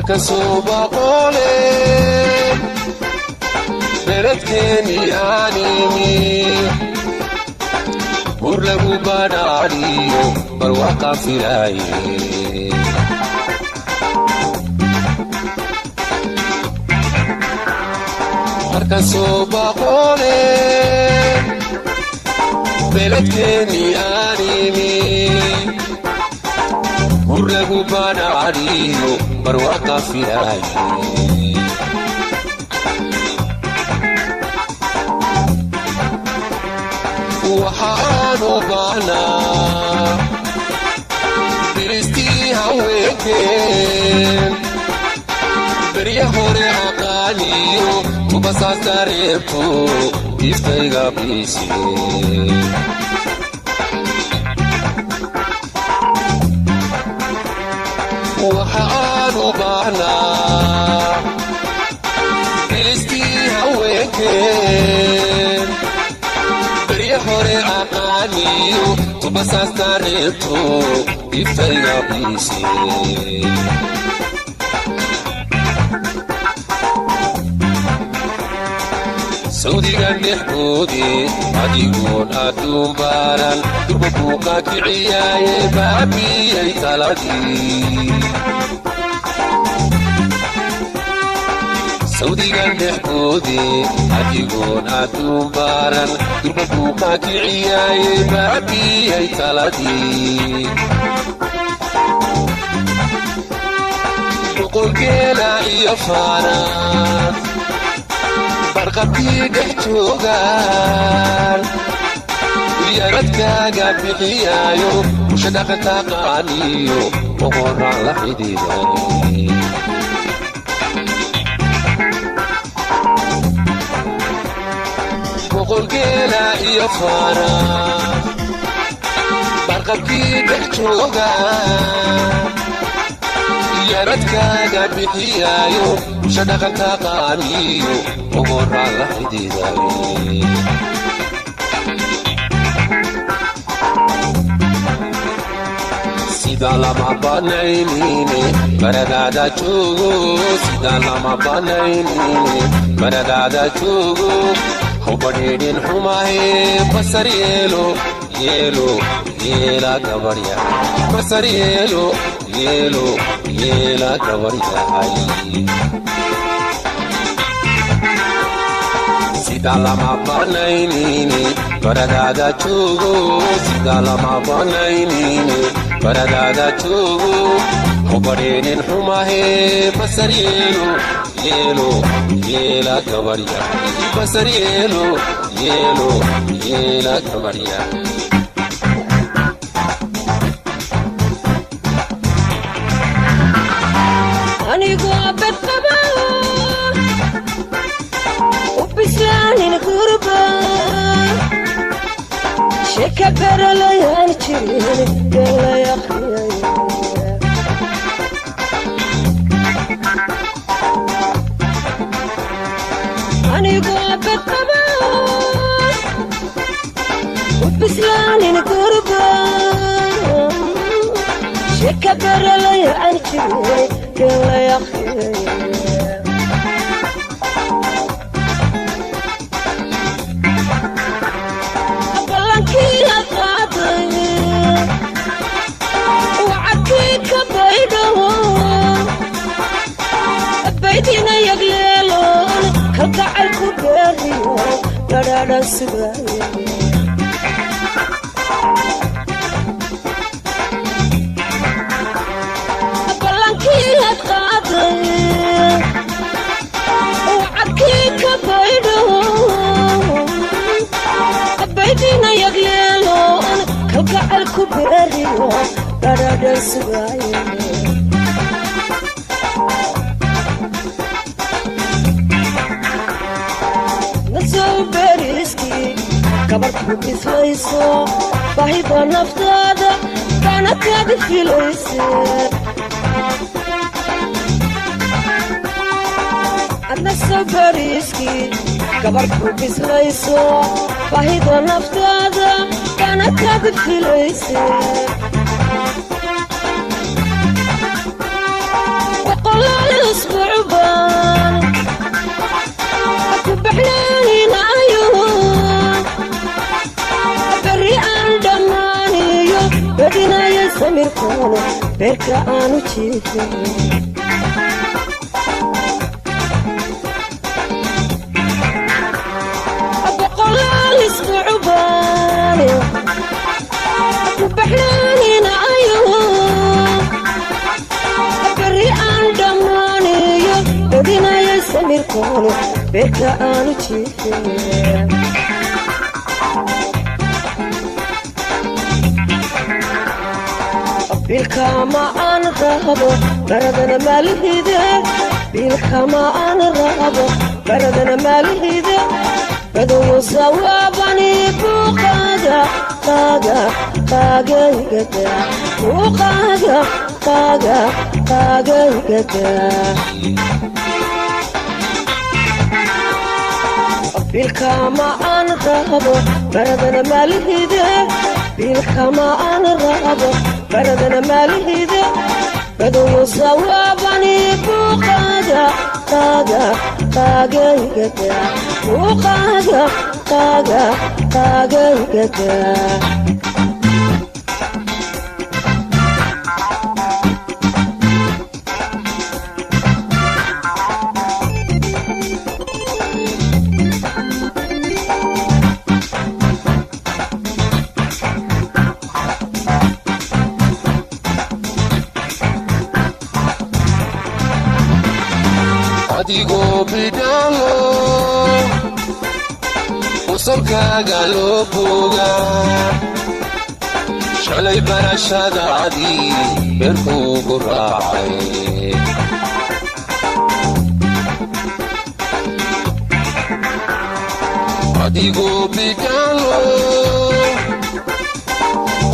كسوبا قولي بلدكني آنيمي ورلقوا بناري برواقع في العين كسوبا قولي بلدكني آنيمي ورلقوا بناري برواقع في العين وحانو بانا برستي هويكين بريا هوري عقاليو وبساس تاريبو يفتيغا بيسي وحانو بانا برستي هويكين بريا هوري عقاليو وبساس تاريبو يفتيغا بيسي سودي قال حبودي عديقون أدوم باران دربكوكا كعياي بابي أي تلاتي سودي قال حبودي عديقون أدوم باران دربكوكا كعياي بابي أي تلاتي وقل كيلا يفاران برقبتي دحتوغان وياردكاقا بحيايو وشدقتا قانيو وقرر على حديداني وقل قيلا يفارا برقبتي دحتوغان ياردكاقا بحيايو وشدقتا قانيو وقرر على حديداني سيدا لما بانينيني بردادا چوغو سيدا لما بانينيني بردادا چوغو حبڑیڑین حماہی بسر یلو یلو یلا گبڑیا بسر یلو یلو یلا گبڑیا سيدا لما بانينيني بردادا چوغو سيدا لما بانينيني بردادا چوغو حبڑیڑین حماہی بسر یلو یلو یلا گبڑیا بسر یلو یلو یلا گبڑیا أنيقو بالطبع وبسلاني الغربة شكبر ليالي تشيلي يلا يا أخي أنيقو بالطبع وبسلاني الغربة شكبر ليالي تشيلي يلا يا أخي بيتنا يقليلون كقع الكبيريو لا السبايا بلانكي هتقاطي وعكيك بيدون بيتنا يقليلون كقع الكبيريو لا السبايا gabar ku bislayso baahida naftaada kana kaga filayse adna sabariski gabar ku bislayso baahida naftaada kana kaga filayse وقال اصبع بان بحنين عيون بري عن دماني بدنا يسمر كونه بركة عنو تشيفي بقلال اسبوع بالي بحنين عيون بري عن دماني بدنا يسمر كونه بركة عنو تشيفي بالكما أنا رهبه بردنا مالهيده بالكما أنا رهبه بردنا مالهيده بدو يصوابني بوقادا قادا قادا يقدا بوقادا قادا قادا يقدا بالكما أنا رهبه بردنا مالهيده بالكما أنا رهبه بردنا مالهيده بدو يصوابني بوقادا قادا قادا يقدا بوقادا قادا قادا يقدا Adigo bidalo usulkaaga loo boga shalay barashadaadii beerkuugu raacay Adigo bidalo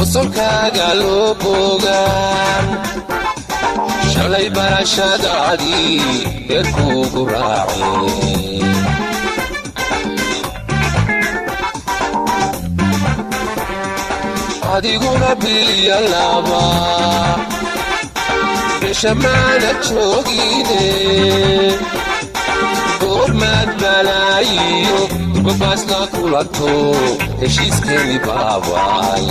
usulkaaga loo boga shalay barashadaadii beerkuugu raacay adiguna biliya laba bisha maana joogine goormaad balaayiyo gobaasna kulanto heshiiskeeni baabay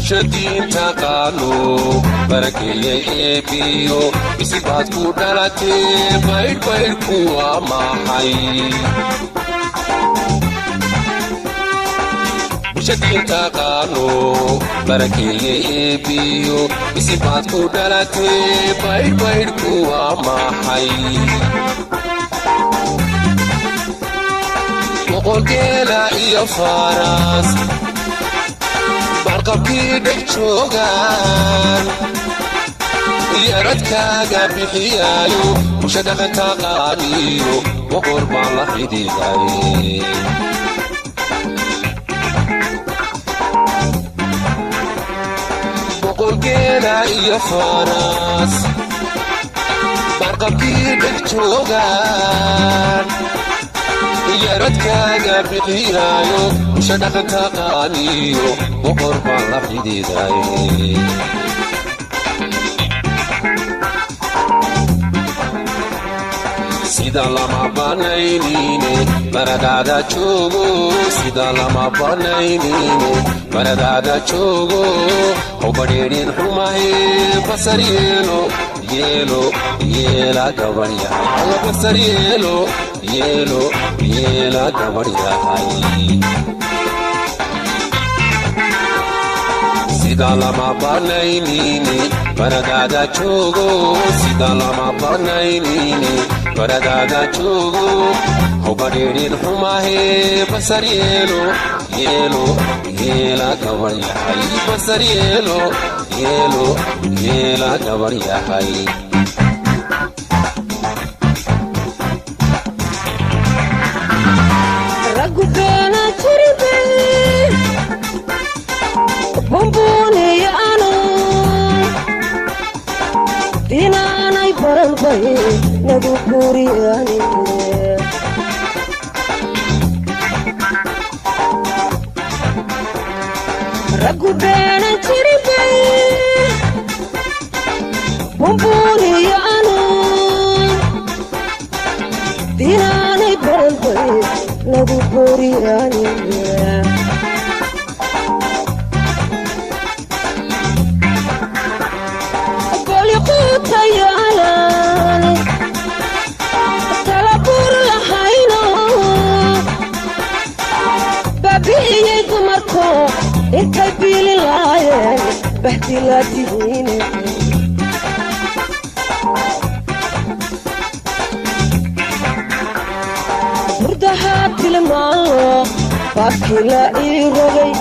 شدين تقالو بركي ايبيو بسيبات كودالاتي بايد بايد كوا محاي شدين تقالو بركي ايبيو بسيبات كودالاتي بايد بايد كوا محاي وقول كيلا ايا فارس barqabkii dhex joogaan yaradkaaga bixiyaayo bulsha dhaqanka qaadiyo boqor baan la xidhiidhay boqorgeeda iyo faras barqabkii dhex joogaan yaradkaaga bixiyaayo bulsha dhaqanka qaadiyo boqor baan la xidhiidhay sida lama banaynine baradaada joogo sida lama banaynine baradaada joogo oo badheedhin xumahe basar yeelo yeelo yeela gabaryahay basar yeelo yeelo yeela gabaryahay sida lama banaynine baradaada joogo sida lama banaynine baradaada joogo oo badheedhin xumahe basar yeelo yeelo yeela gabaryahay basar yeelo yeelo yeela gabaryahay bay nagu guuriyaan raggu beenan jirin bay buunbuuniyaan dinaanay baran bay nagu guuriyaan intay biili laayeen bahdilaad tihiine burdahaa tilmaanlo baabkii la ii rogay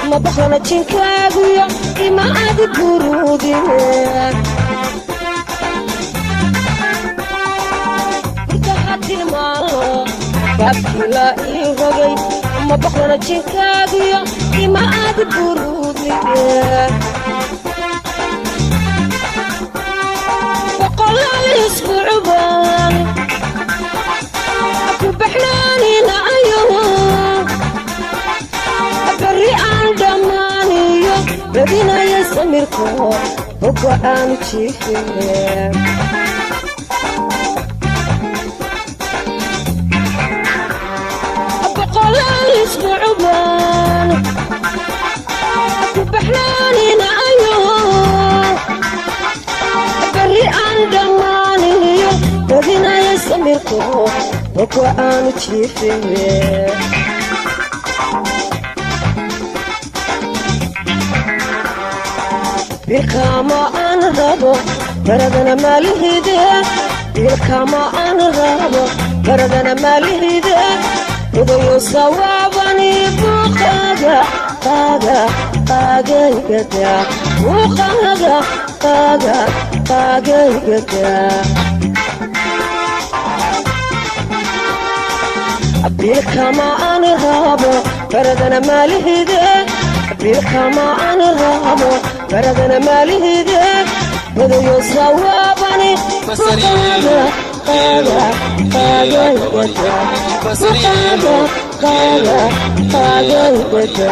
ma baqlana jinkaaguyo ima adi buruudine burdahaa tilmaanlo baabkii la ii rogay ma baqlana jinkaaguyo ima adi buruudine boqolaal isbuucbaan ku baxnaaninayo bari aan dhammaaniyo badinaya samirko bogo aanu jiifine boqolaal isbuucbaan ku baxnaaninayo bari aan dhammaaniyo badinaya samirko bogo aanu jiifine bilkama aan rabo baradana maalihide bilkama aan rabo baradana maalihide udayo sawaabani buuqaaga qaagaygada buuqaaga qaagaygada bilkama aan rabo baradana maalihide bilkama aan rabo baradana maalihide udayo sawaabani buuqaaga qaagaygada qaagaygada